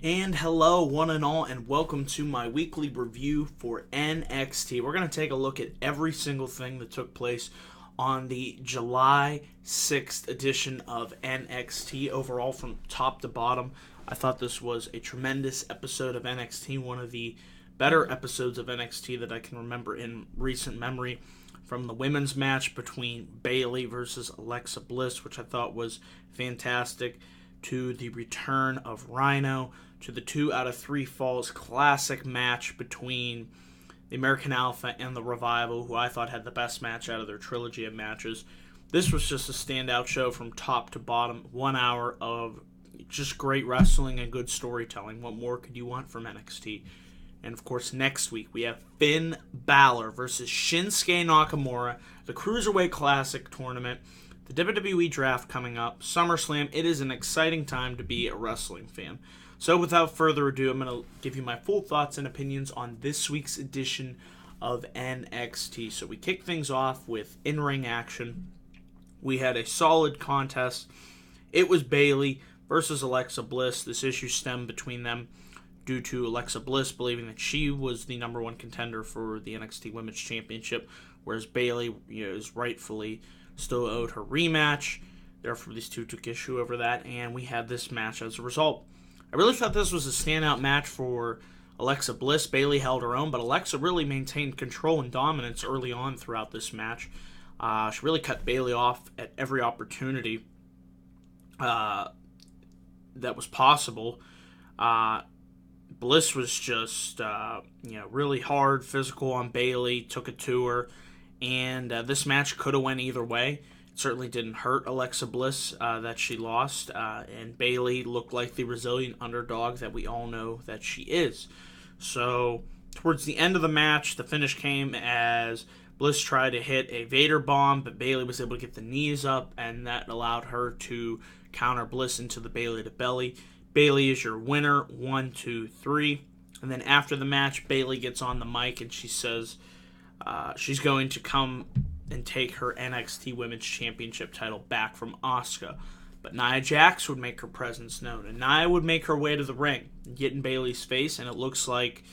And hello, one and all, and welcome to my weekly review for NXT. We're going to take a look at every single thing that took place on the July 6th edition of NXT. Overall, from top to bottom, I thought this was a tremendous episode of NXT, one of the better episodes of NXT that I can remember in recent memory. From the women's match between Bayley versus Alexa Bliss, which I thought was fantastic, to the return of Rhino, to the 2 out of 3 Falls classic match between the American Alpha and the Revival, who I thought had the best match out of their trilogy of matches. This was just a standout show from top to bottom. 1 hour of just great wrestling and good storytelling. What more could you want from NXT? And of course, next week we have Finn Balor versus Shinsuke Nakamura, the Cruiserweight Classic tournament, the WWE Draft coming up, SummerSlam. It is an exciting time to be a wrestling fan. So without further ado, I'm going to give you my full thoughts and opinions on this week's edition of NXT. So we kick things off with in-ring action. We had a solid contest. It was Bayley versus Alexa Bliss. This issue stemmed between them due to Alexa Bliss believing that she was the number one contender for the NXT Women's Championship, whereas Bayley is rightfully still owed her rematch. Therefore, these two took issue over that, and we had this match as a result. I really thought this was a standout match for Alexa Bliss. Bayley held her own, but Alexa really maintained control and dominance early on throughout this match. She really cut Bayley off at every opportunity that was possible. Bliss was just, really hard, physical on Bayley, took it to her, and this match could have went either way. It certainly didn't hurt Alexa Bliss that she lost, and Bayley looked like the resilient underdog that we all know that she is. So, towards the end of the match, the finish came as Bliss tried to hit a Vader bomb, but Bayley was able to get the knees up, and that allowed her to counter Bliss into the Bayley to belly. Bayley is your winner, 1, 2, 3. And then after the match, Bayley gets on the mic and she says she's going to come and take her NXT Women's Championship title back from Asuka. But Nia Jax would make her presence known, and Nia would make her way to the ring, get in Bayley's face, and it looks like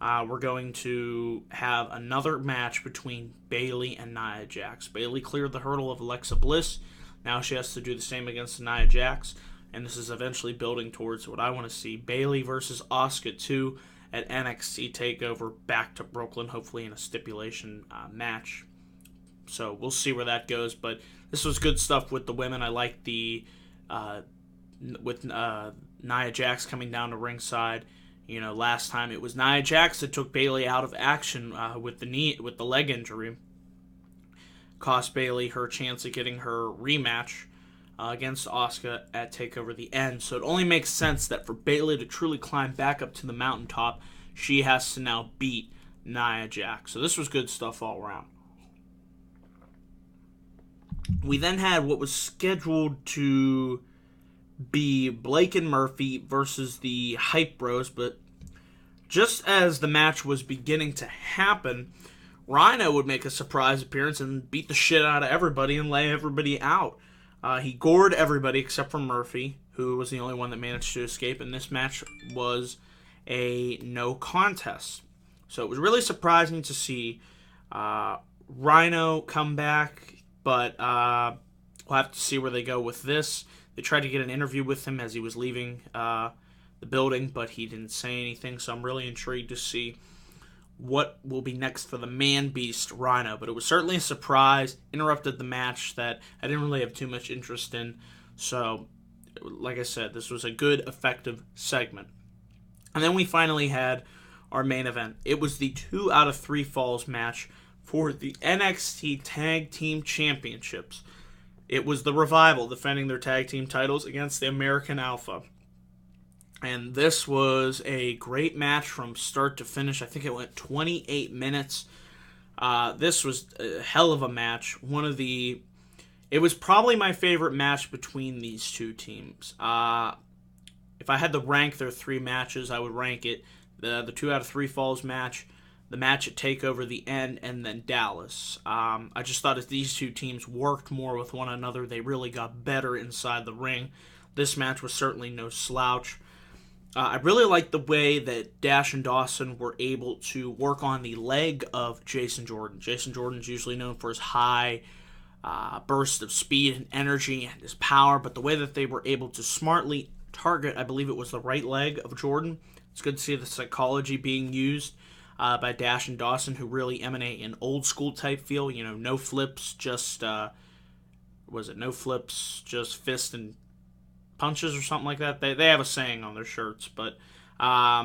we're going to have another match between Bayley and Nia Jax. Bayley cleared the hurdle of Alexa Bliss. Now she has to do the same against Nia Jax. And this is eventually building towards what I want to see. Bayley versus Asuka 2 at NXT TakeOver back to Brooklyn, hopefully in a stipulation match. So we'll see where that goes. But this was good stuff with the women. I like the with Nia Jax coming down to ringside. Last time it was Nia Jax that took Bayley out of action with the leg injury. Cost Bayley her chance of getting her rematch against Asuka at TakeOver the End. So it only makes sense that for Bayley to truly climb back up to the mountaintop, she has to now beat Nia Jax. So this was good stuff all around. We then had what was scheduled to be Blake and Murphy versus the Hype Bros, but just as the match was beginning to happen, Rhino would make a surprise appearance and beat the shit out of everybody and lay everybody out. He gored everybody except for Murphy, who was the only one that managed to escape, and this match was a no contest. So it was really surprising to see Rhino come back, but we'll have to see where they go with this. They tried to get an interview with him as he was leaving the building, but he didn't say anything, so I'm really intrigued to see what will be next for the man-beast Rhino. But it was certainly a surprise, interrupted the match that I didn't really have too much interest in. So, like I said, this was a good, effective segment. And then we finally had our main event. It was the 2 out of 3 Falls match for the NXT Tag Team Championships. It was the Revival defending their tag team titles against the American Alpha. And this was a great match from start to finish. I think it went 28 minutes. This was a hell of a match. It was probably my favorite match between these two teams. If I had to rank their 3 matches, I would rank it the 2 out of 3 Falls match, the match at TakeOver the End, and then Dallas. I just thought as these two teams worked more with one another, they really got better inside the ring. This match was certainly no slouch. I really like the way that Dash and Dawson were able to work on the leg of Jason Jordan. Jason Jordan's usually known for his high burst of speed and energy and his power, but the way that they were able to smartly target, I believe it was the right leg of Jordan. It's good to see the psychology being used by Dash and Dawson, who really emanate an old school type feel. You know, no flips, just no flips, just fist and punches or something like that. They have a saying on their shirts, but yeah,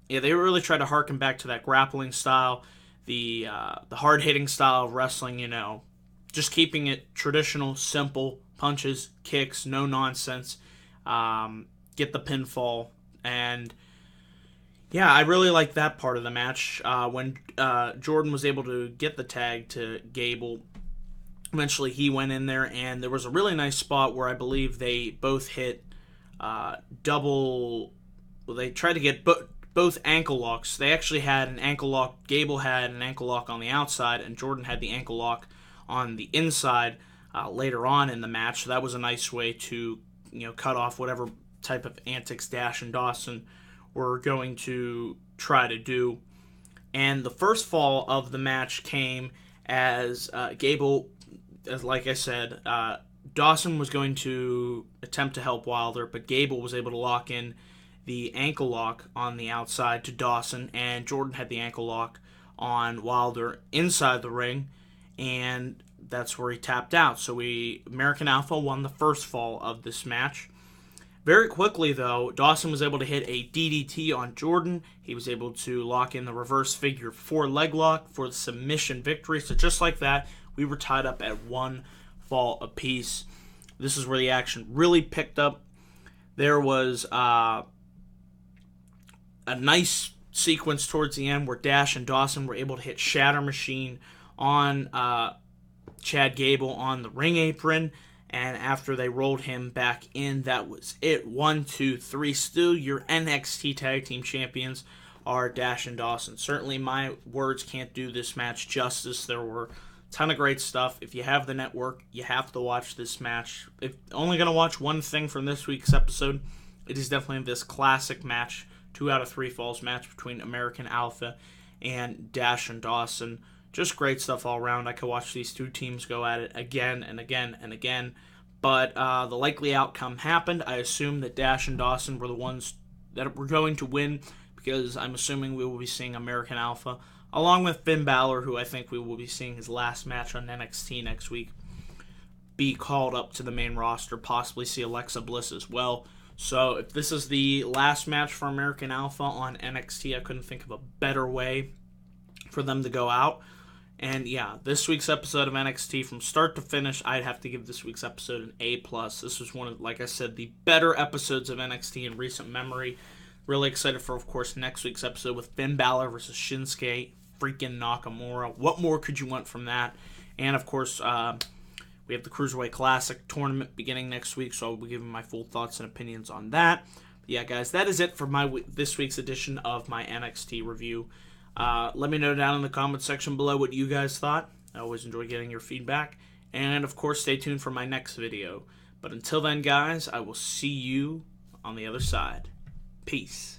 they really try to harken back to that grappling style, the hard hitting style of wrestling. You know, just keeping it traditional, simple punches, kicks, no nonsense. Get the pinfall, and yeah, I really like that part of the match. When Jordan was able to get the tag to Gable, eventually he went in there, and there was a really nice spot where I believe they both hit double. Well, they tried to get both ankle locks. They actually had an ankle lock. Gable had an ankle lock on the outside, and Jordan had the ankle lock on the inside later on in the match. So that was a nice way to cut off whatever type of antics Dash and Dawson were going to try to do. And the first fall of the match came as Gable, like I said, Dawson was going to attempt to help Wilder, but Gable was able to lock in the ankle lock on the outside to Dawson, and Jordan had the ankle lock on Wilder inside the ring, and that's where he tapped out. So American Alpha won the first fall of this match. Very quickly, though, Dawson was able to hit a DDT on Jordan. He was able to lock in the reverse figure 4 leg lock for the submission victory. So just like that, we were tied up at 1 fall apiece. This is where the action really picked up. There was a nice sequence towards the end where Dash and Dawson were able to hit Shatter Machine on Chad Gable on the ring apron. And after they rolled him back in, that was it. 1, 2, 3. Still, your NXT Tag Team Champions are Dash and Dawson. Certainly, my words can't do this match justice. There were a ton of great stuff. If you have the network, you have to watch this match. If only going to watch one thing from this week's episode, it is definitely this classic match, 2 out of 3 falls match between American Alpha and Dash and Dawson. Just great stuff all around. I could watch these two teams go at it again and again and again. But the likely outcome happened. I assume that Dash and Dawson were the ones that were going to win, because I'm assuming we will be seeing American Alpha, along with Finn Balor, who I think we will be seeing his last match on NXT next week, be called up to the main roster, possibly see Alexa Bliss as well. So if this is the last match for American Alpha on NXT, I couldn't think of a better way for them to go out. And yeah, this week's episode of NXT, from start to finish, I'd have to give this week's episode an A+. This was one of, like I said, the better episodes of NXT in recent memory. Really excited for, of course, next week's episode with Finn Balor versus Shinsuke freaking Nakamura. What more could you want from that? And, of course, we have the Cruiserweight Classic tournament beginning next week, so I'll be giving my full thoughts and opinions on that. But yeah, guys, that is it for this week's edition of my NXT review. Let me know down in the comment section below what you guys thought. I always enjoy getting your feedback. And, of course, stay tuned for my next video. But until then, guys, I will see you on the other side. Peace.